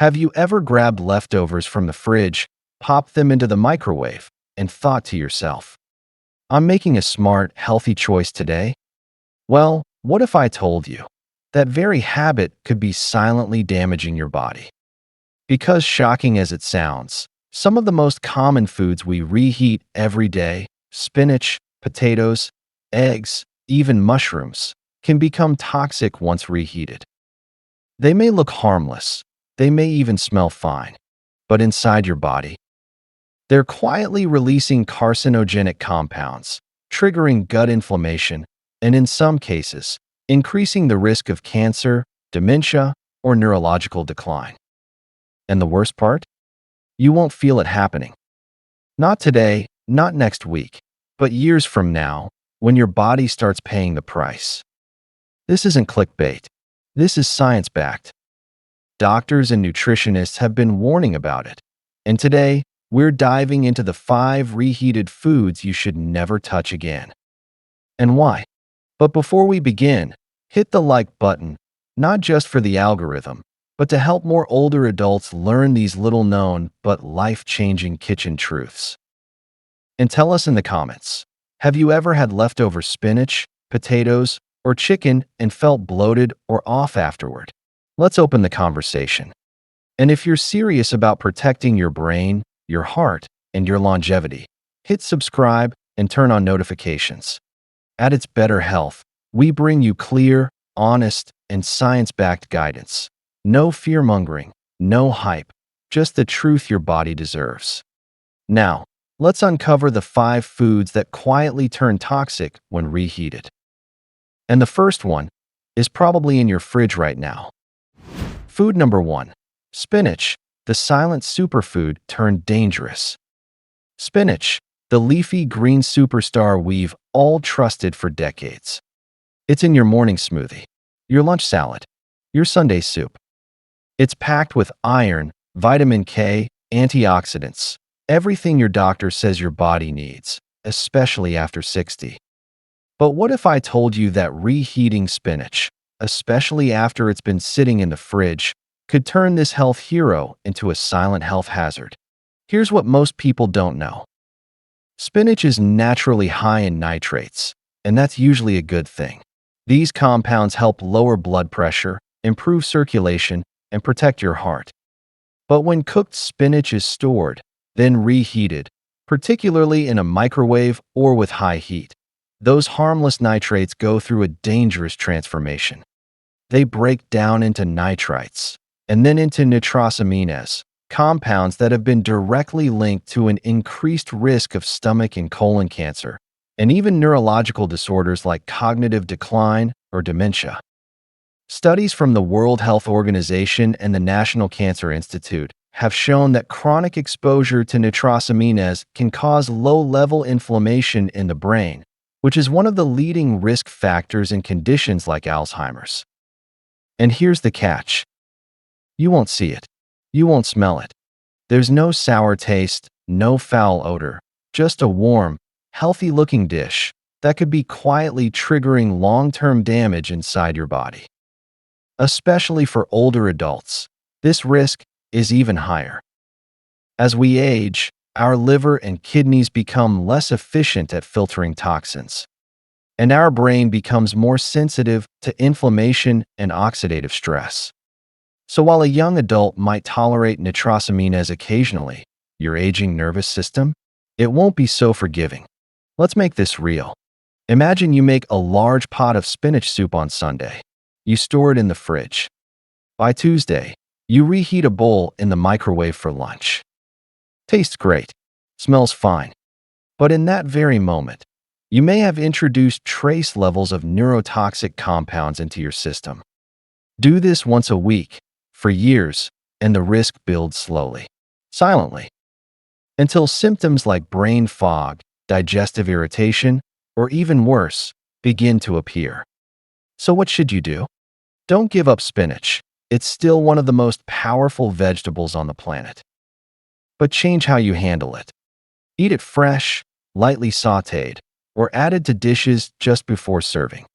Have you ever grabbed leftovers from the fridge, popped them into the microwave, and thought to yourself, I'm making a smart, healthy choice today? Well, what if I told you that very habit could be silently damaging your body? Because shocking as it sounds, some of the most common foods we reheat every day, spinach, potatoes, eggs, even mushrooms, can become toxic once reheated. They may look harmless, they may even smell fine, but inside your body, they're quietly releasing carcinogenic compounds, triggering gut inflammation, and in some cases, increasing the risk of cancer, dementia, or neurological decline. And the worst part? You won't feel it happening. Not today, not next week, but years from now, when your body starts paying the price. This isn't clickbait. This is science-backed. Doctors and nutritionists have been warning about it. And today, we're diving into the 5 reheated foods you should never touch again. And why? But before we begin, hit the like button, not just for the algorithm, but to help more older adults learn these little-known but life-changing kitchen truths. And tell us in the comments, have you ever had leftover spinach, potatoes, or chicken and felt bloated or off afterward? Let's open the conversation. And if you're serious about protecting your brain, your heart, and your longevity, hit subscribe and turn on notifications. At its Better Health, we bring you clear, honest, and science-backed guidance. No fear-mongering, no hype, just the truth your body deserves. Now, let's uncover the 5 foods that quietly turn toxic when reheated. And the first one is probably in your fridge right now. Food number 1. Spinach, the silent superfood turned dangerous. Spinach, the leafy green superstar we've all trusted for decades. It's in your morning smoothie, your lunch salad, your Sunday soup. It's packed with iron, vitamin K, antioxidants, everything your doctor says your body needs, especially after 60. But what if I told you that reheating spinach, especially after it's been sitting in the fridge, could turn this health hero into a silent health hazard? Here's what most people don't know. Spinach is naturally high in nitrates, and that's usually a good thing. These compounds help lower blood pressure, improve circulation, and protect your heart. But when cooked spinach is stored, then reheated, particularly in a microwave or with high heat, those harmless nitrates go through a dangerous transformation. They break down into nitrites, and then into nitrosamines, compounds that have been directly linked to an increased risk of stomach and colon cancer, and even neurological disorders like cognitive decline or dementia. Studies from the World Health Organization and the National Cancer Institute have shown that chronic exposure to nitrosamines can cause low-level inflammation in the brain, which is one of the leading risk factors in conditions like Alzheimer's. And here's the catch. You won't see it. You won't smell it. There's no sour taste, no foul odor, just a warm, healthy-looking dish that could be quietly triggering long-term damage inside your body. Especially for older adults, this risk is even higher. As we age, our liver and kidneys become less efficient at filtering toxins, and our brain becomes more sensitive to inflammation and oxidative stress. So while a young adult might tolerate nitrosamines occasionally, your aging nervous system, it won't be so forgiving. Let's make this real. Imagine you make a large pot of spinach soup on Sunday. You store it in the fridge. By Tuesday, you reheat a bowl in the microwave for lunch. Tastes great. Smells fine. But in that very moment, you may have introduced trace levels of neurotoxic compounds into your system. Do this once a week, for years, and the risk builds slowly, silently, until symptoms like brain fog, digestive irritation, or even worse, begin to appear. So what should you do? Don't give up spinach. It's still one of the most powerful vegetables on the planet. But change how you handle it. Eat it fresh, lightly sautéed, or added to dishes just before serving.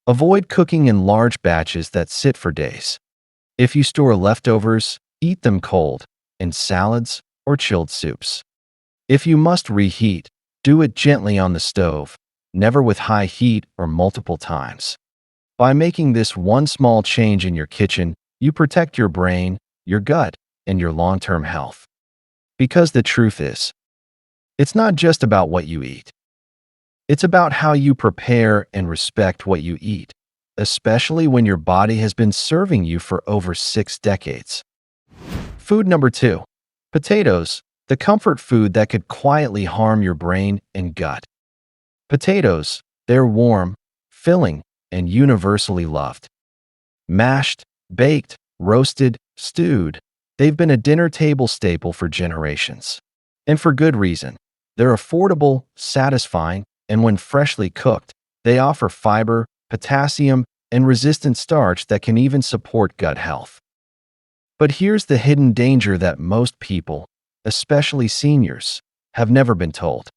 Avoid cooking in large batches that sit for days. If you store leftovers, Eat them cold, in salads or chilled soups. If you must reheat, do it gently on the stove, never with high heat or multiple times. By making this one small change in your kitchen, you protect your brain, your gut, and your long-term health. Because the truth is, it's not just about what you eat. It's about how you prepare and respect what you eat, especially when your body has been serving you for over 6 decades. Food number 2. Potatoes, the comfort food that could quietly harm your brain and gut. Potatoes, they're warm, filling, and universally loved. Mashed, baked, roasted, stewed, they've been a dinner table staple for generations. And for good reason. They're affordable, satisfying, and when freshly cooked, they offer fiber, potassium, and resistant starch that can even support gut health. But here's the hidden danger that most people, especially seniors, have never been told.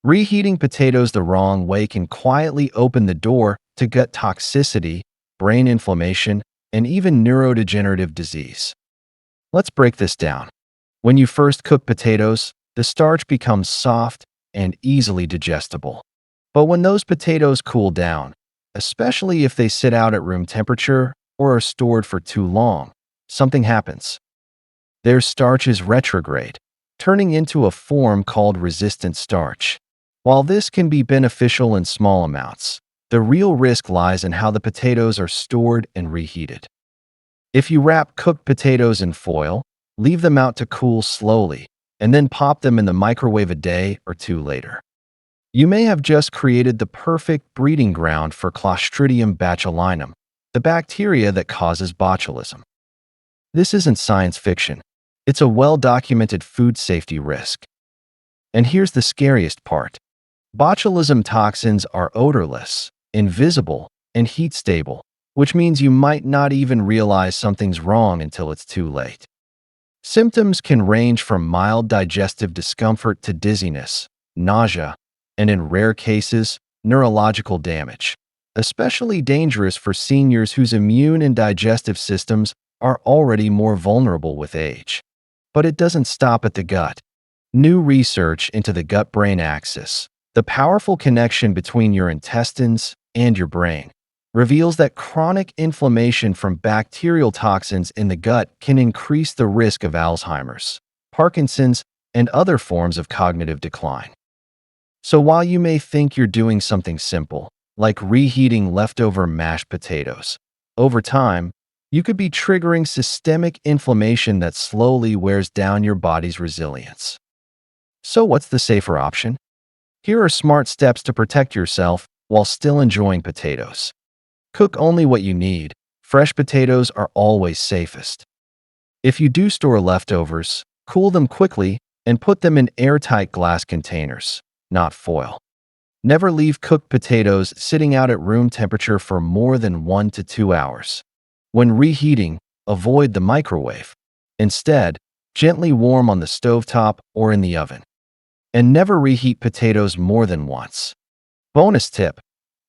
Reheating potatoes the wrong way can quietly open the door to gut toxicity, brain inflammation, and even neurodegenerative disease. Let's break this down. When you first cook potatoes, the starch becomes soft and easily digestible. But when those potatoes cool down, especially if they sit out at room temperature or are stored for too long, something happens. Their starch is retrograde, turning into a form called resistant starch. While this can be beneficial in small amounts, the real risk lies in how the potatoes are stored and reheated. If you wrap cooked potatoes in foil, leave them out to cool slowly, and then pop them in the microwave a day or two later, you may have just created the perfect breeding ground for Clostridium botulinum, the bacteria that causes botulism. This isn't science fiction. It's a well-documented food safety risk. And here's the scariest part. Botulism toxins are odorless, invisible, and heat-stable, which means you might not even realize something's wrong until it's too late. Symptoms can range from mild digestive discomfort to dizziness, nausea, and in rare cases, neurological damage, especially dangerous for seniors whose immune and digestive systems are already more vulnerable with age. But it doesn't stop at the gut. New research into the gut-brain axis, the powerful connection between your intestines and your brain, reveals that chronic inflammation from bacterial toxins in the gut can increase the risk of Alzheimer's, Parkinson's, and other forms of cognitive decline. So while you may think you're doing something simple, like reheating leftover mashed potatoes, over time, you could be triggering systemic inflammation that slowly wears down your body's resilience. So what's the safer option? Here are smart steps to protect yourself while still enjoying potatoes. Cook only what you need. Fresh potatoes are always safest. If you do store leftovers, cool them quickly and put them in airtight glass containers, not foil. Never leave cooked potatoes sitting out at room temperature for more than 1 to 2 hours. When reheating, avoid the microwave. Instead, gently warm on the stovetop or in the oven. And never reheat potatoes more than once. Bonus tip: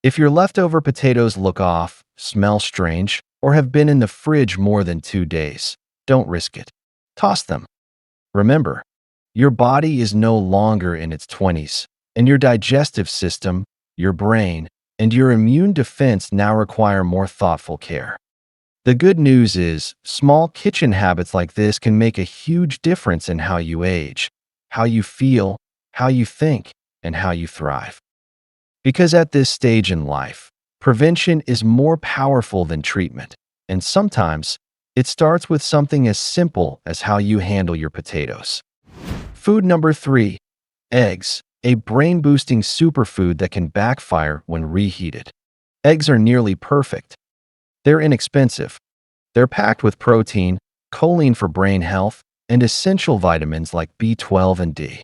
if your leftover potatoes look off, smell strange, or have been in the fridge more than 2 days, don't risk it. Toss them. Remember, your body is no longer in its 20s, and your digestive system, your brain, and your immune defense now require more thoughtful care. The good news is, small kitchen habits like this can make a huge difference in how you age, how you feel, how you think, and how you thrive. Because at this stage in life, prevention is more powerful than treatment, and sometimes it starts with something as simple as how you handle your potatoes. Food number 3. Eggs, a brain-boosting superfood that can backfire when reheated. Eggs are nearly perfect. They're inexpensive. They're packed with protein, choline for brain health, and essential vitamins like B12 and D.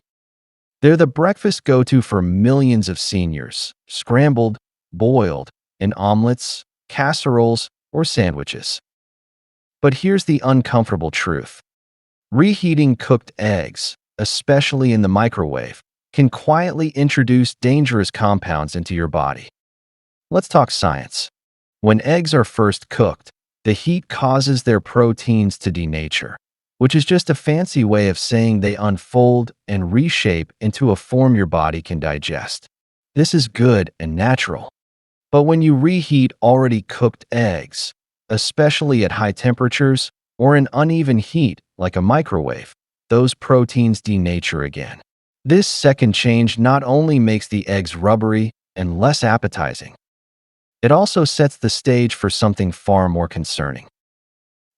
They're the breakfast go-to for millions of seniors, scrambled, boiled, in omelets, casseroles, or sandwiches. But here's the uncomfortable truth. Reheating cooked eggs, especially in the microwave, can quietly introduce dangerous compounds into your body. Let's talk science. When eggs are first cooked, the heat causes their proteins to denature, which is just a fancy way of saying they unfold and reshape into a form your body can digest. This is good and natural. But when you reheat already cooked eggs, especially at high temperatures or in uneven heat like a microwave, those proteins denature again. This second change not only makes the eggs rubbery and less appetizing, it also sets the stage for something far more concerning.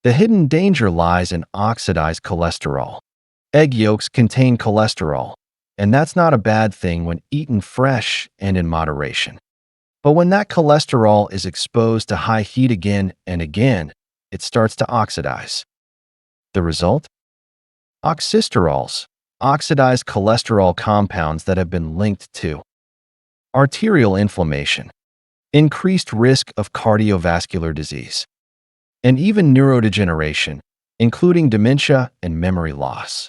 The hidden danger lies in oxidized cholesterol. Egg yolks contain cholesterol, and that's not a bad thing when eaten fresh and in moderation. But when that cholesterol is exposed to high heat again and again, it starts to oxidize. The result? Oxysterols, oxidized cholesterol compounds that have been linked to arterial inflammation, increased risk of cardiovascular disease, and even neurodegeneration, including dementia and memory loss.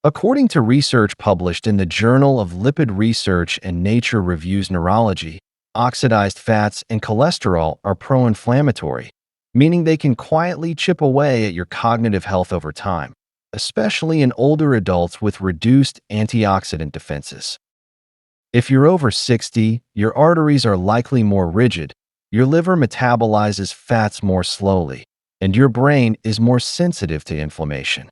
According to research published in the Journal of Lipid Research and Nature Reviews Neurology, oxidized fats and cholesterol are pro-inflammatory, meaning they can quietly chip away at your cognitive health over time, especially in older adults with reduced antioxidant defenses. If you're over 60, your arteries are likely more rigid, your liver metabolizes fats more slowly, and your brain is more sensitive to inflammation.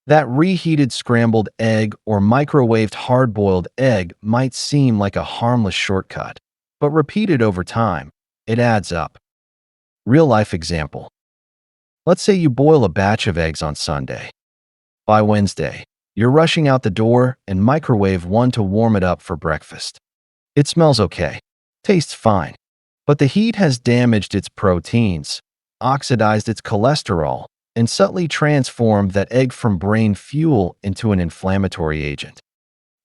That reheated scrambled egg or microwaved hard-boiled egg might seem like a harmless shortcut, but repeated over time, it adds up. Real-life example. Let's say you boil a batch of eggs on Sunday. By Wednesday, you're rushing out the door and microwave one to warm it up for breakfast. It smells okay, tastes fine, but the heat has damaged its proteins, oxidized its cholesterol, and subtly transformed that egg from brain fuel into an inflammatory agent.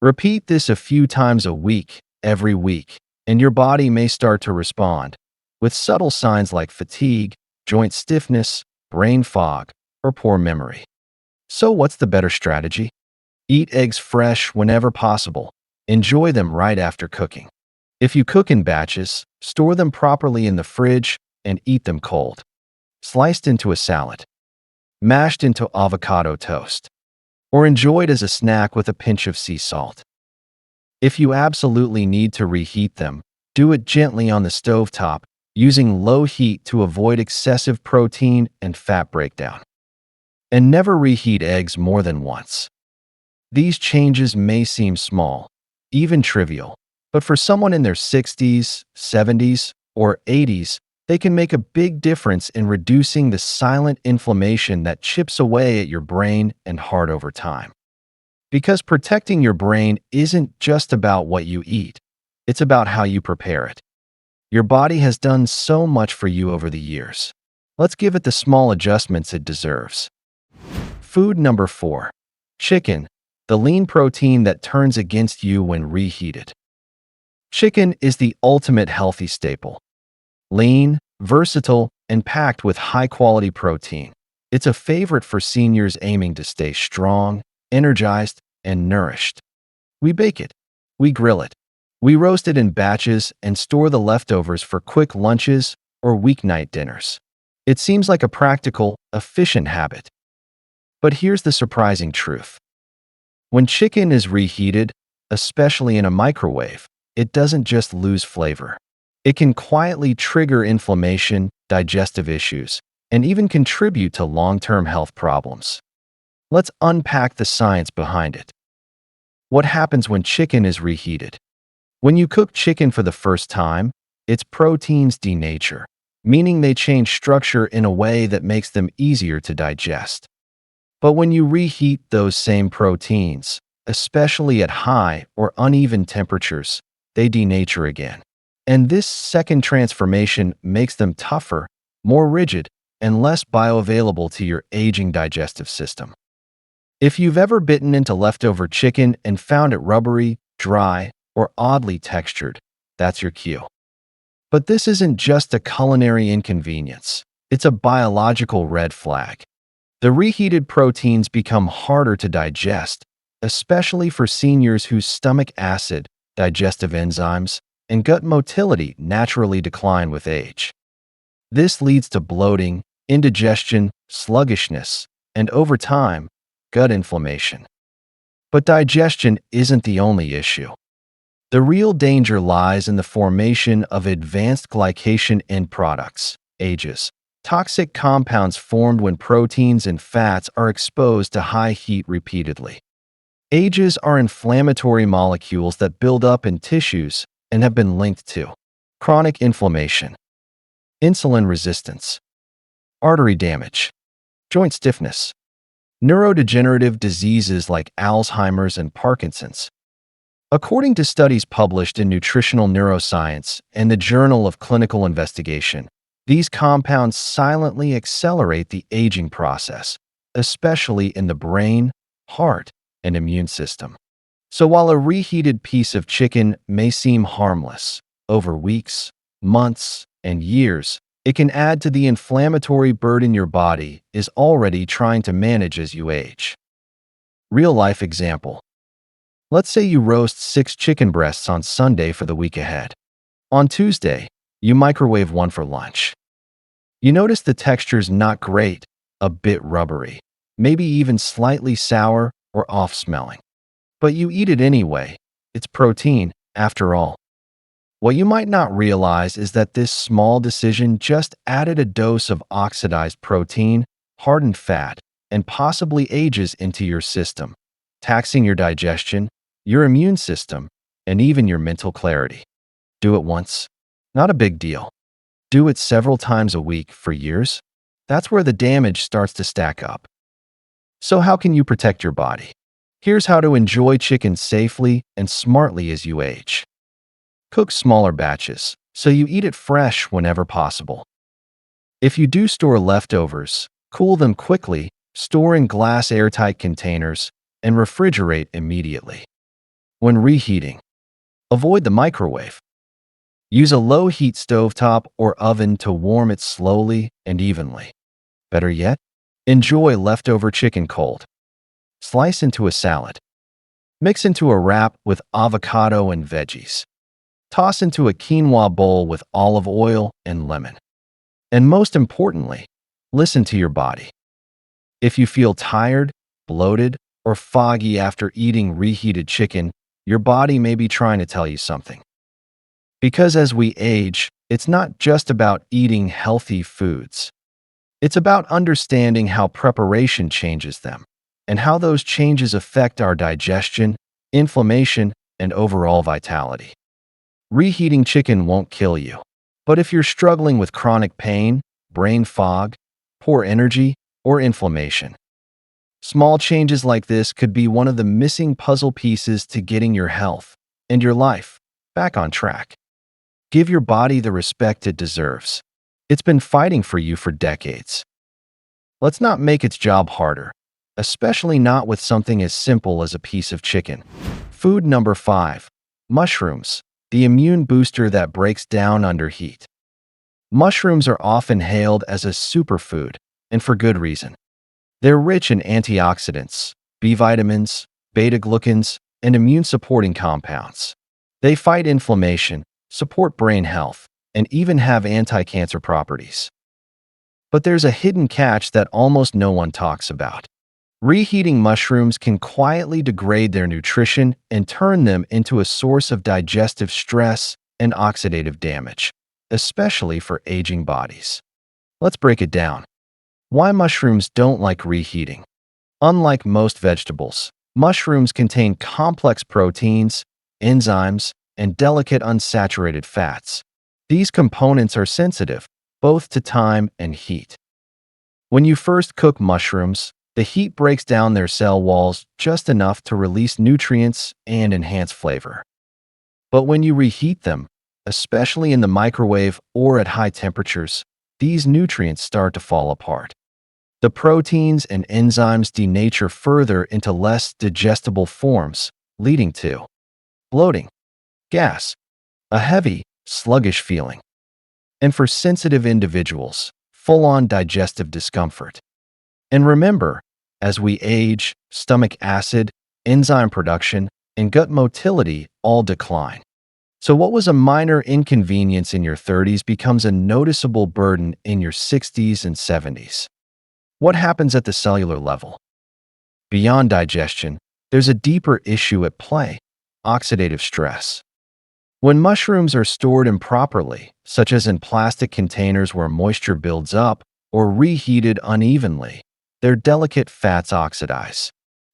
Repeat this a few times a week, every week, and your body may start to respond, with subtle signs like fatigue, joint stiffness, brain fog, or poor memory. So what's the better strategy? Eat eggs fresh whenever possible. Enjoy them right after cooking. If you cook in batches, store them properly in the fridge and eat them cold. Sliced into a salad, mashed into avocado toast, or enjoyed as a snack with a pinch of sea salt. If you absolutely need to reheat them, do it gently on the stovetop, using low heat to avoid excessive protein and fat breakdown. And never reheat eggs more than once. These changes may seem small, even trivial, but for someone in their 60s, 70s, or 80s, they can make a big difference in reducing the silent inflammation that chips away at your brain and heart over time. Because protecting your brain isn't just about what you eat, it's about how you prepare it. Your body has done so much for you over the years. Let's give it the small adjustments it deserves. Food number 4. Chicken, the lean protein that turns against you when reheated. Chicken is the ultimate healthy staple. Lean, versatile, and packed with high-quality protein. It's a favorite for seniors aiming to stay strong, energized, and nourished. We bake it. We grill it. We roast it in batches and store the leftovers for quick lunches or weeknight dinners. It seems like a practical, efficient habit. But here's the surprising truth. When chicken is reheated, especially in a microwave, it doesn't just lose flavor. It can quietly trigger inflammation, digestive issues, and even contribute to long-term health problems. Let's unpack the science behind it. What happens when chicken is reheated? When you cook chicken for the first time, its proteins denature, meaning they change structure in a way that makes them easier to digest. But when you reheat those same proteins, especially at high or uneven temperatures, they denature again. And this second transformation makes them tougher, more rigid, and less bioavailable to your aging digestive system. If you've ever bitten into leftover chicken and found it rubbery, dry, or oddly textured, that's your cue. But this isn't just a culinary inconvenience. It's a biological red flag. The reheated proteins become harder to digest, especially for seniors whose stomach acid, digestive enzymes, and gut motility naturally decline with age. This leads to bloating, indigestion, sluggishness, and over time, gut inflammation. But digestion isn't the only issue. The real danger lies in the formation of advanced glycation end products, AGEs, toxic compounds formed when proteins and fats are exposed to high heat repeatedly. AGEs are inflammatory molecules that build up in tissues and have been linked to chronic inflammation, insulin resistance, artery damage, joint stiffness, neurodegenerative diseases like Alzheimer's and Parkinson's. According to studies published in Nutritional Neuroscience and the Journal of Clinical Investigation, these compounds silently accelerate the aging process, especially in the brain, heart, and immune system. So while a reheated piece of chicken may seem harmless, over weeks, months, and years, it can add to the inflammatory burden your body is already trying to manage as you age. Real-life example. Let's say you roast 6 chicken breasts on Sunday for the week ahead. On Tuesday, you microwave one for lunch. You notice the texture's not great, a bit rubbery, maybe even slightly sour or off-smelling. But you eat it anyway. It's protein, after all. What you might not realize is that this small decision just added a dose of oxidized protein, hardened fat, and possibly AGEs into your system, taxing your digestion, your immune system, and even your mental clarity. Do it once. Not a big deal. Do it several times a week for years. That's where the damage starts to stack up. So how can you protect your body? Here's how to enjoy chicken safely and smartly as you age. Cook smaller batches, so you eat it fresh whenever possible. If you do store leftovers, cool them quickly, store in glass airtight containers, and refrigerate immediately. When reheating, avoid the microwave. Use a low-heat stovetop or oven to warm it slowly and evenly. Better yet, enjoy leftover chicken cold. Slice into a salad. Mix into a wrap with avocado and veggies. Toss into a quinoa bowl with olive oil and lemon. And most importantly, listen to your body. If you feel tired, bloated, or foggy after eating reheated chicken, your body may be trying to tell you something. Because as we age, it's not just about eating healthy foods. It's about understanding how preparation changes them, and how those changes affect our digestion, inflammation, and overall vitality. Reheating chicken won't kill you, but if you're struggling with chronic pain, brain fog, poor energy, or inflammation, small changes like this could be one of the missing puzzle pieces to getting your health and your life back on track. Give your body the respect it deserves. It's been fighting for you for decades. Let's not make its job harder, especially not with something as simple as a piece of chicken. Food number 5. Mushrooms, the immune booster that breaks down under heat. Mushrooms are often hailed as a superfood, and for good reason. They're rich in antioxidants, B vitamins, beta-glucans, and immune-supporting compounds. They fight inflammation, support brain health, and even have anti-cancer properties. But there's a hidden catch that almost no one talks about. Reheating mushrooms can quietly degrade their nutrition and turn them into a source of digestive stress and oxidative damage, especially for aging bodies. Let's break it down. Why mushrooms don't like reheating. Unlike most vegetables, mushrooms contain complex proteins, enzymes, and delicate unsaturated fats. These components are sensitive, both to time and heat. When you first cook mushrooms, the heat breaks down their cell walls just enough to release nutrients and enhance flavor. But when you reheat them, especially in the microwave or at high temperatures, these nutrients start to fall apart. The proteins and enzymes denature further into less digestible forms, leading to bloating, gas, a heavy, sluggish feeling, and for sensitive individuals, full-on digestive discomfort. And remember, as we age, stomach acid, enzyme production, and gut motility all decline. So what was a minor inconvenience in your 30s becomes a noticeable burden in your 60s and 70s. What happens at the cellular level? Beyond digestion, there's a deeper issue at play: oxidative stress. When mushrooms are stored improperly, such as in plastic containers where moisture builds up, or reheated unevenly, their delicate fats oxidize.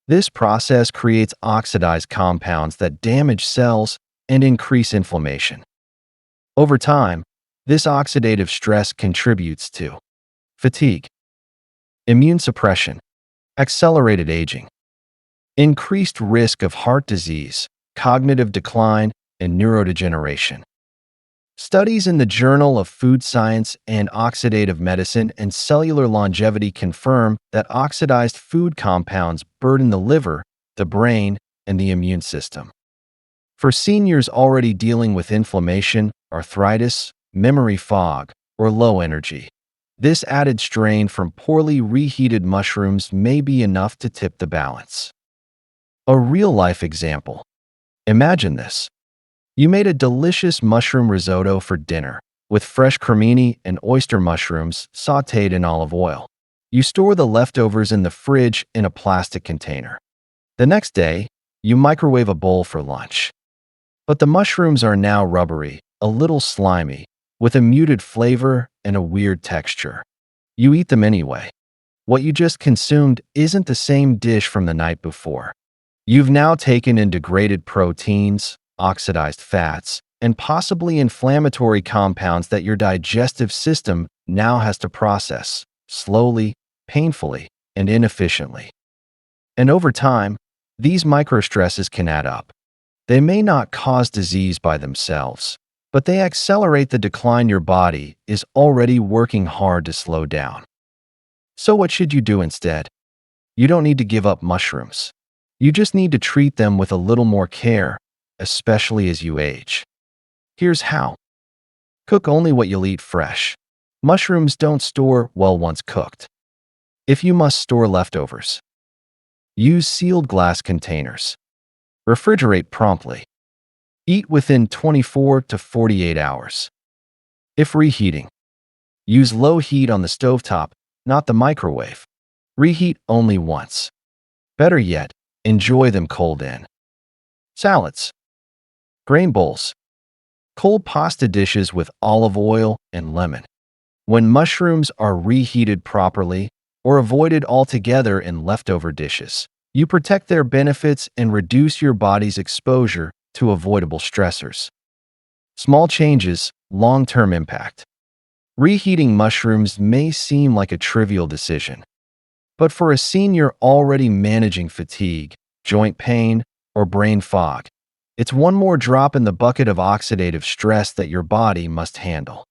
This process creates oxidized compounds that damage cells and increase inflammation. Over time, this oxidative stress contributes to fatigue, immune suppression, accelerated aging, increased risk of heart disease, cognitive decline, and neurodegeneration. Studies in the Journal of Food Science and Oxidative Medicine and Cellular Longevity confirm that oxidized food compounds burden the liver, the brain, and the immune system. For seniors already dealing with inflammation, arthritis, memory fog, or low energy, this added strain from poorly reheated mushrooms may be enough to tip the balance. A real-life example. Imagine this. You made a delicious mushroom risotto for dinner, with fresh cremini and oyster mushrooms sautéed in olive oil. You store the leftovers in the fridge in a plastic container. The next day, you microwave a bowl for lunch. But the mushrooms are now rubbery, a little slimy, with a muted flavor and a weird texture. You eat them anyway. What you just consumed isn't the same dish from the night before. You've now taken in degraded proteins, oxidized fats, and possibly inflammatory compounds that your digestive system now has to process, slowly, painfully, and inefficiently. And over time, these microstresses can add up. They may not cause disease by themselves, but they accelerate the decline your body is already working hard to slow down. So what should you do instead? You don't need to give up mushrooms. You just need to treat them with a little more care, especially as you age. Here's how. Cook only what you'll eat fresh. Mushrooms don't store well once cooked. If you must store leftovers, use sealed glass containers. Refrigerate promptly. Eat within 24 to 48 hours. If reheating, use low heat on the stovetop, not the microwave. Reheat only once. Better yet, enjoy them cold in. Salads. Grain bowls. Cold pasta dishes with olive oil and lemon. When mushrooms are reheated properly or avoided altogether in leftover dishes, you protect their benefits and reduce your body's exposure to avoidable stressors. Small changes, long-term impact. Reheating mushrooms may seem like a trivial decision, but for a senior already managing fatigue, joint pain, or brain fog, it's one more drop in the bucket of oxidative stress that your body must handle.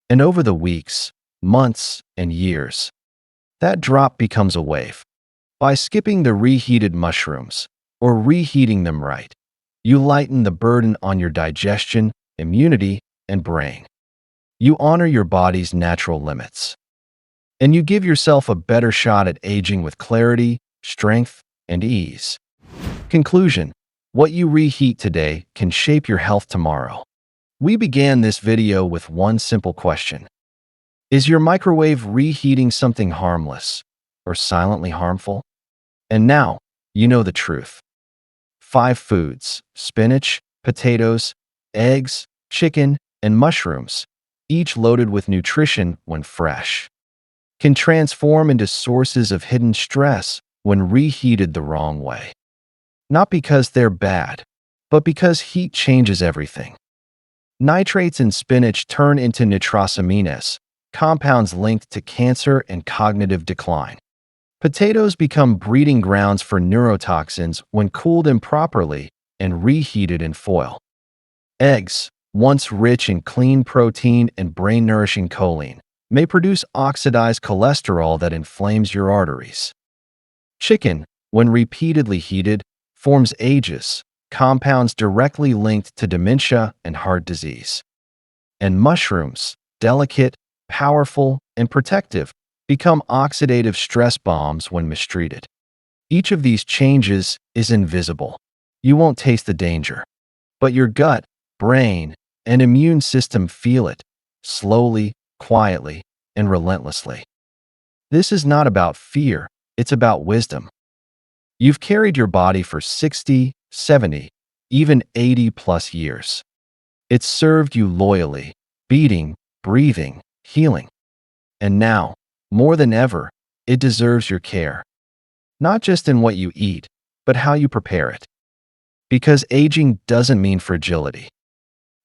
And over the weeks, months, and years, that drop becomes a wave. By skipping the reheated mushrooms, or reheating them right, you lighten the burden on your digestion, immunity, and brain. You honor your body's natural limits. And you give yourself a better shot at aging with clarity, strength, and ease. Conclusion: what you reheat today can shape your health tomorrow. We began this video with one simple question. Is your microwave reheating something harmless or silently harmful? And now, you know the truth. 5 foods: spinach, potatoes, eggs, chicken, and mushrooms, each loaded with nutrition when fresh, can transform into sources of hidden stress when reheated the wrong way. Not because they're bad, but because heat changes everything. Nitrates in spinach turn into nitrosamines, compounds linked to cancer and cognitive decline. Potatoes become breeding grounds for neurotoxins when cooled improperly and reheated in foil. Eggs, once rich in clean protein and brain-nourishing choline, may produce oxidized cholesterol that inflames your arteries. Chicken, when repeatedly heated, forms ages, compounds directly linked to dementia and heart disease. And mushrooms, delicate, powerful, and protective, become oxidative stress bombs when mistreated. Each of these changes is invisible. You won't taste the danger, but your gut, brain, and immune system feel it, slowly, quietly, and relentlessly. This is not about fear, it's about wisdom. You've carried your body for 60, 70, even 80 plus years. It's served you loyally, beating, breathing, healing. And now, more than ever, it deserves your care. Not just in what you eat, but how you prepare it. Because aging doesn't mean fragility.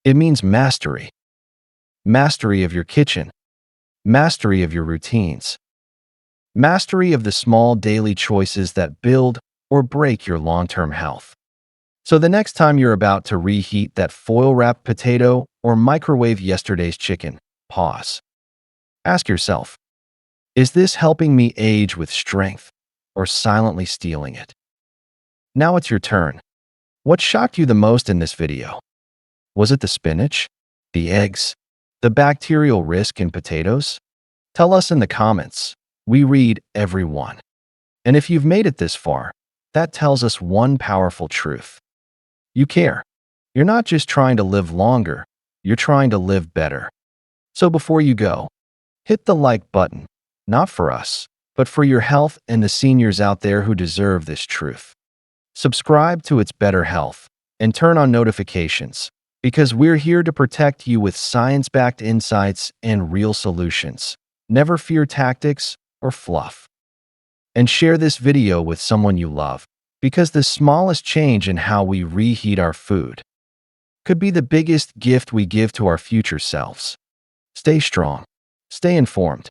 It means mastery. Mastery of your kitchen. Mastery of your routines. Mastery of the small daily choices that build or break your long-term health. So the next time you're about to reheat that foil-wrapped potato or microwave yesterday's chicken, pause. Ask yourself, is this helping me age with strength or silently stealing it? Now it's your turn. What shocked you the most in this video? Was it the spinach? The eggs? The bacterial risk in potatoes? Tell us in the comments. We read every one. And if you've made it this far, that tells us one powerful truth. You care. You're not just trying to live longer, you're trying to live better. So before you go, hit the like button, not for us, but for your health and the seniors out there who deserve this truth. Subscribe to It's Better Health and turn on notifications because we're here to protect you with science-backed insights and real solutions. Never fear tactics or fluff. And share this video with someone you love because the smallest change in how we reheat our food could be the biggest gift we give to our future selves. Stay strong, stay informed,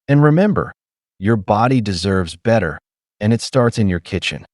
and remember, your body deserves better, and it starts in your kitchen.